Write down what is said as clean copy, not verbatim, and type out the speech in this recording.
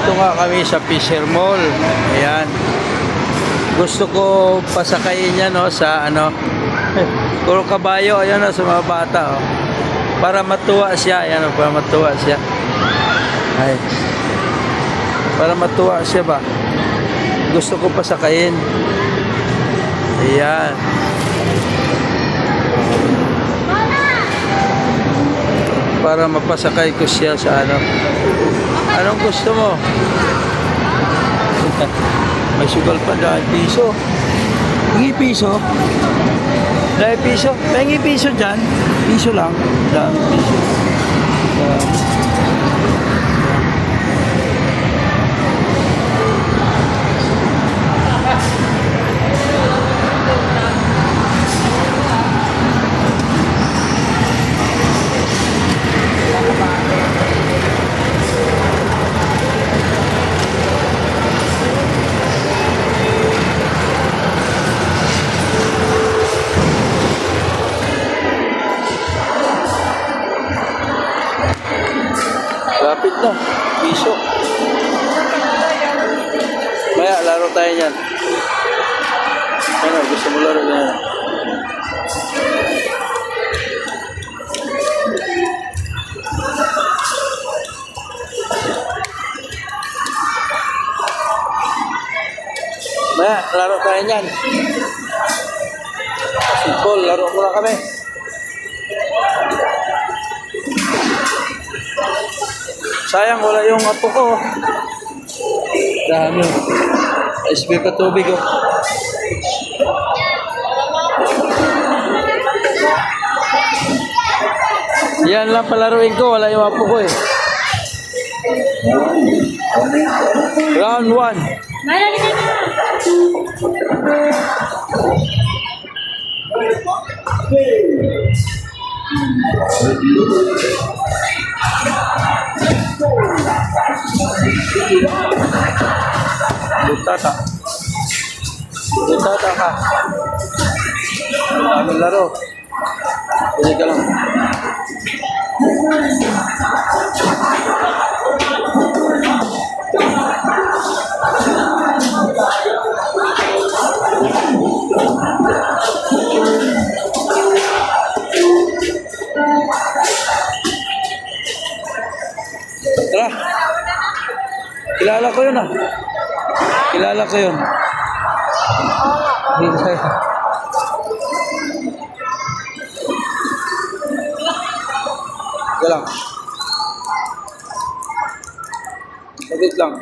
Nandito nga kami sa Fisher Mall. Ayan. Gusto ko pasakayin yan, no, sa ano. Puro kabayo, ayan, no, sa mga bata, oh. Para matuwa siya, ayan, oh, para matuwa siya. Ay. Para matuwa siya ba? Gusto ko pasakayin. Ayan. Para mapasakay ko siya sa ano. Anong gusto mo? May sugal pa, 10 piso. Hingi piso? 10 piso? Hingi piso dyan? Piso lang. 10 piso. Lapit na. Piso. Maya, laro tayo yan. Ano, gusto mo laro yan? Maya, laro tayo yan. Simple, laro muna kami. Sayang, wala yung apo ko. Dami. SB ka tubig, oh. Yan lang palaruin ko, wala yung apo ko, eh. Round 1. Butata. Butata ka. Kami laro. Pwede ka lang. Tara. Kilala ko yun, ah. Kilala ko yun. Ito lang. Saglit lang.